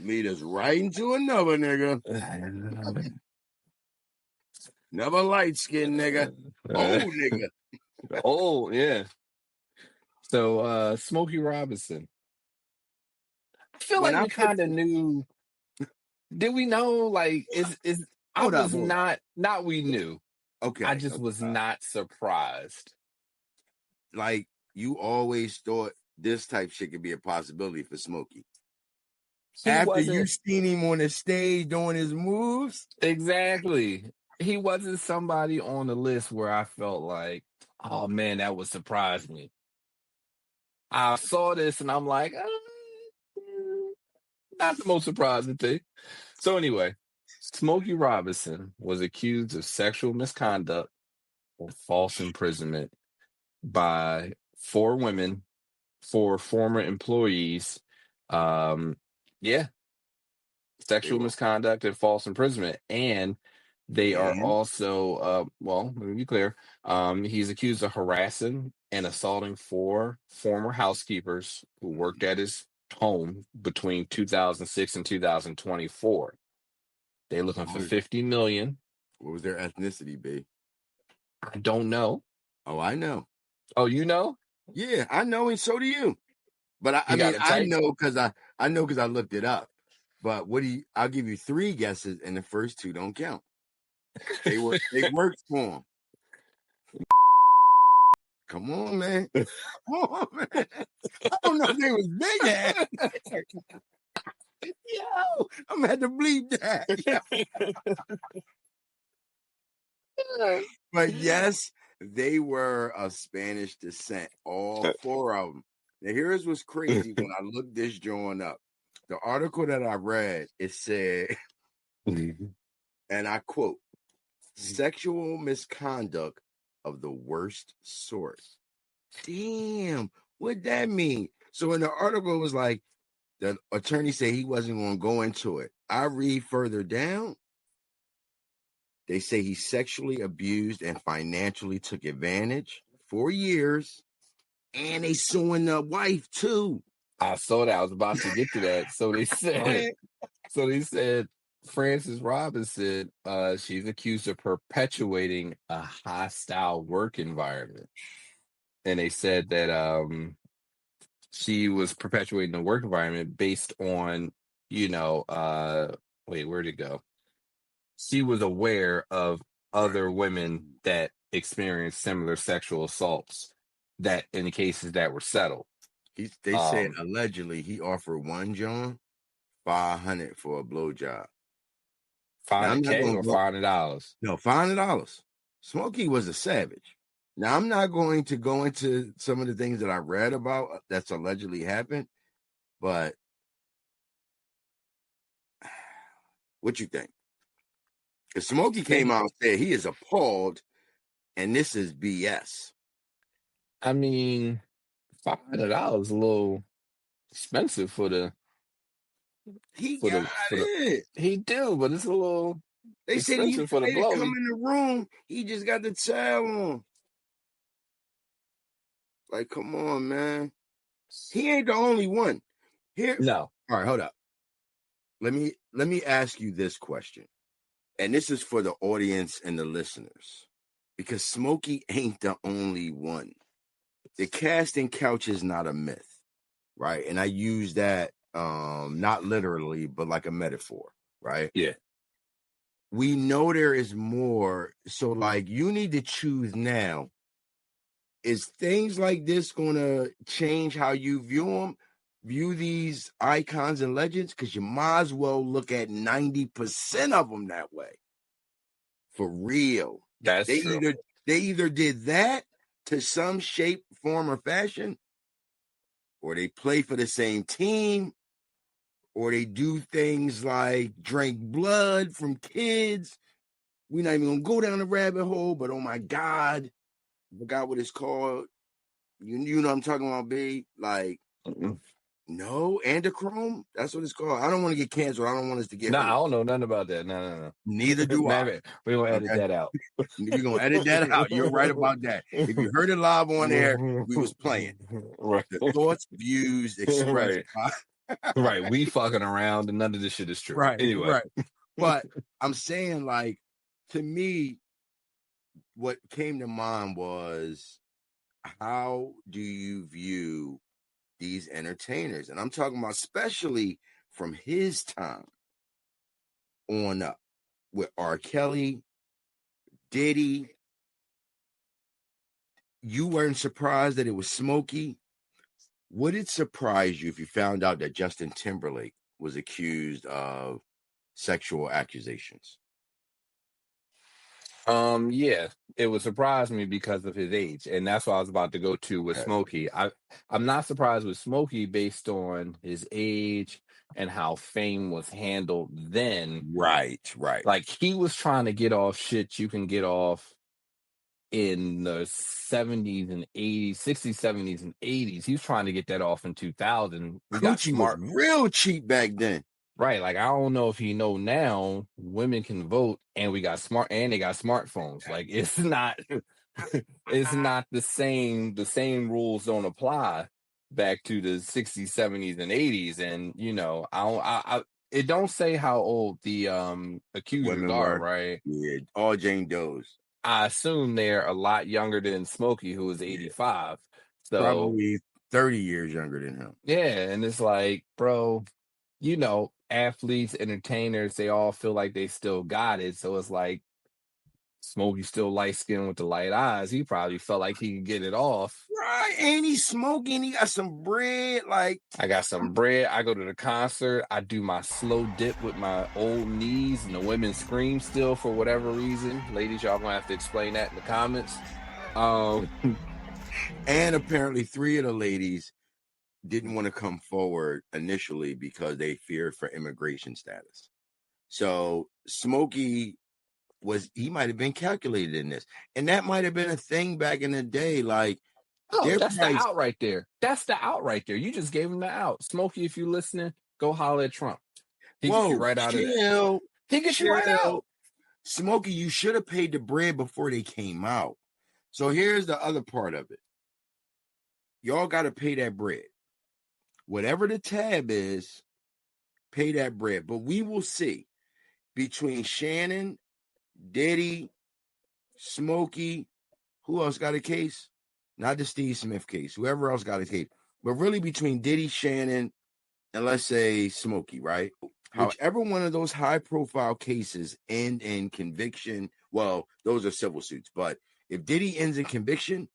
Lead us right into another nigga. Never light-skinned nigga. Old nigga. Oh, yeah. So, Smokey Robinson. I feel When like I we kind of knew. Did we know? Like, not we knew. Okay. I just was not surprised. Like, you always thought this type shit could be a possibility for Smokey. After you seen him on the stage doing his moves? Exactly. He wasn't somebody on the list where I felt like, oh man, that would surprise me. I saw this and I'm like, not the most surprising thing. So anyway, Smokey Robinson was accused of sexual misconduct or false imprisonment by 4 women, 4 former employees. Sexual misconduct and false imprisonment. And they are also, let me be clear. He's accused of harassing and assaulting 4 former housekeepers who worked at his home between 2006 and 2024. They're looking for $50 million. What was their ethnicity, B? I don't know. Oh, I know. Oh, you know? Yeah, I know, and so do you. But I know because I looked it up. But I'll give you 3 guesses, and the first 2 don't count. They worked for him. Come on, man. Come on, man. I don't know if they was big ass. Yo, I'm gonna have to bleep that. But yes, they were of Spanish descent, all 4 of them. Now, here's what's crazy when I looked this drawing up. The article that I read, it said, and I quote, sexual misconduct of the worst sort. Damn, what'd that mean? So in the article, it was like, the attorney said he wasn't going to go into it. I read further down. They say he sexually abused and financially took advantage for years. And they suing the wife, too. I saw that. I was about to get to that. So they said, Frances Robinson, she's accused of perpetuating a hostile work environment. And they said that she was perpetuating the work environment based on, where'd it go? She was aware of other women that experienced similar sexual assaults that in the cases that were settled. They said allegedly he offered one John $500 for a blowjob. $500 or $500? No, $500. Smokey was a savage. Now, I'm not going to go into some of the things that I read about that's allegedly happened, but what you think? Because Smokey came out and said he is appalled, and this is BS. I mean, $500 is a little expensive for the. He do, but it's a little. They said he for the blow. Come in the room. He just got the towel on. Like, come on, man. He ain't the only one. No. All right, hold up. Let me ask you this question. And this is for the audience and the listeners. Because Smokey ain't the only one. The casting couch is not a myth, right? And I use that not literally, but like a metaphor, right? Yeah. We know there is more. So, like, you need to choose now. Is things like this going to change how you view these icons and legends? Because you might as well look at 90% of them that way. For real. That's true. They either did that to some shape, form, or fashion, or they play for the same team, or they do things like drink blood from kids. We're not even going to go down the rabbit hole, but oh my God, I forgot what it's called. You know what I'm talking about, B? Like, no, Androchrome? That's what it's called. I don't want to get canceled. I don't want us to get hurt. I don't know nothing about that. No. Neither do I. We're going to edit that out. We're going to edit that out. You're right about that. If you heard it live on air, we was playing. Right. The thoughts, views, expressed Right. We fucking around and none of this shit is true. Right. Anyway. Right. But I'm saying, like, to me, what came to mind was, how do you view these entertainers? And I'm talking about especially from his time on up, with R. Kelly, Diddy. You weren't surprised that it was Smokey. Would it surprise you if you found out that Justin Timberlake was accused of sexual accusations? Yeah, it would surprise me because of his age, and that's what I was about to go to with Smokey. I'm not surprised with Smokey based on his age and how fame was handled then. Right. Like, he was trying to get off shit you can get off in the 70s and 80s, 60s, 70s, and 80s. He was trying to get that off in 2000. We got Coochie smart. was real cheap back then. Right. Like, I don't know if you know now, women can vote and we got they got smartphones. Like, it's not the same. The same rules don't apply back to the 60s, 70s, and 80s. And, you know, it don't say how old the accusers Women are, were, right? yeah, all Jane Does. I assume they're a lot younger than Smokey, who is 85. So probably 30 years younger than him. Yeah, and it's like, bro, you know, athletes, entertainers, they all feel like they still got it. So it's like, Smokey still light skinned with the light eyes. He probably felt like he could get it off. Right. And he's smoking. He got some bread. Like, I got some bread. I go to the concert. I do my slow dip with my old knees, and the women scream still for whatever reason. Ladies, y'all gonna have to explain that in the comments. And apparently 3 of the ladies didn't want to come forward initially because they feared for immigration status. So Smokey he might have been calculated in this. And that might have been a thing back in the day. Like, that's the out right there. That's the out right there. You just gave him the out. Smokey, if you listening, go holler at Trump. He gets you right out of that. He gets you right out. Smokey, you should have paid the bread before they came out. So here's the other part of it. Y'all got to pay that bread. Whatever the tab is, pay that bread. But we will see between Shannon, Diddy, Smokey, who else got a case? Not the Steve Smith case. Whoever else got a case. But really between Diddy, Shannon, and let's say Smokey, right? Whichever one of those high-profile cases end in conviction, well, those are civil suits. But if Diddy ends in conviction,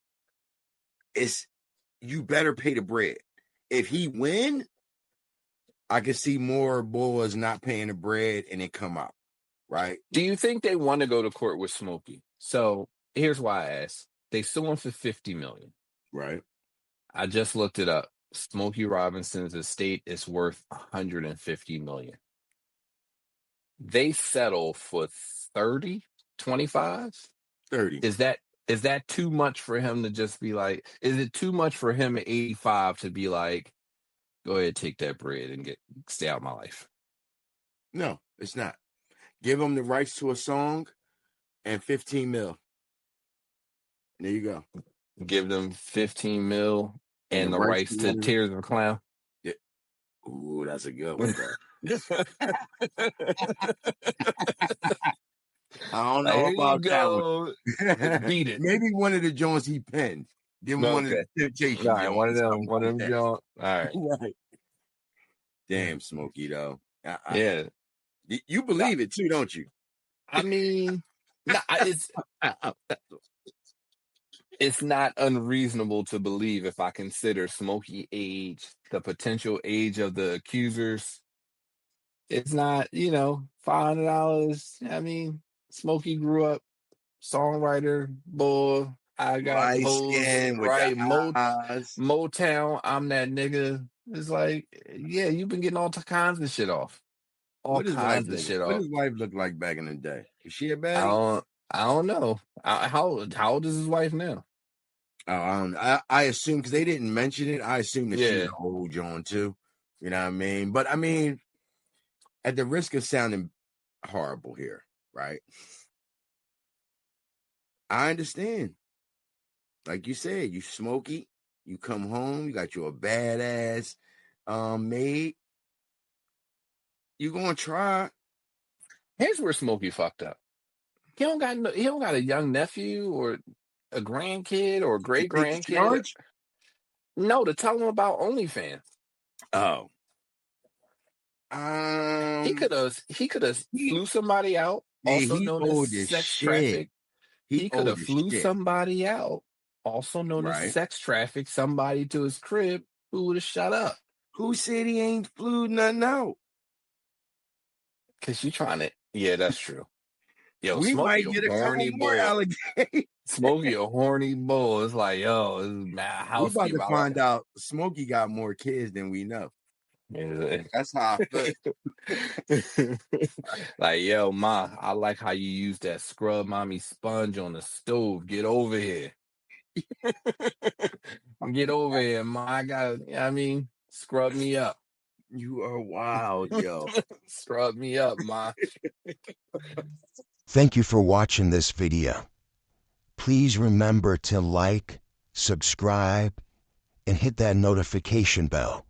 you better pay the bread. If he win, I can see more boys not paying the bread and it come out, right? Do you think they want to go to court with Smokey? So here's why I asked. They sue him for $50 million. Right. I just looked it up. Smokey Robinson's estate is worth $150 million. They settle for 30, 25? 30. Is that too much for him to just be like, is it too much for him at 85 to be like, go ahead, take that bread and stay out of my life? No, it's not. Give him the rights to a song and 15 mil. There you go. Give them 15 mil and the rights to Tears of a Clown. Yeah. Ooh, that's a good one, bro. I don't know about that one. Beat it. Maybe one of the joints he penned. Then one of the Temptations. All right, one of them joints. All right. Right. Damn, Smokey, though. Yeah. You believe it too, don't you? I mean, it's not unreasonable to believe, if I consider Smokey age, the potential age of the accusers. It's not, $500. I mean, Smokey grew up songwriter, boy. I got hoes, right? Motown, I'm that nigga. It's like, yeah, you've been getting all kinds of shit off. All kinds of shit off. What does wife look like back in the day? Is she a baddie? I don't know. How old is his wife now? I assume, because they didn't mention it, I assume that she's an old John too. You know what I mean? But I mean, at the risk of sounding horrible here, right? I understand. Like you said, you Smokey, you come home, you got you a badass maid. You gonna try? Here's where Smokey fucked up. He don't got a young nephew or a grandkid or a great grandkid. No, to tell him about OnlyFans. Oh. He could have flew somebody out, also known as sex traffic. He could have flew somebody out, also known as sex traffic, somebody to his crib who would have shut up. Who said he ain't flew nothing out? Cause you trying to, yeah, that's true. Yo, we Smokey might get a horny bull. Smokey a horny bull. It's like, yo, this is mad housekeeper. We about to find out Smokey got more kids than we know. That's how I feel. Like, yo, ma, I like how you use that scrub mommy sponge on the stove. Get over here. Get over here, ma. I mean, scrub me up. You are wild, yo. Scrub me up, ma. Thank you for watching this video. Please remember to like, subscribe, and hit that notification bell.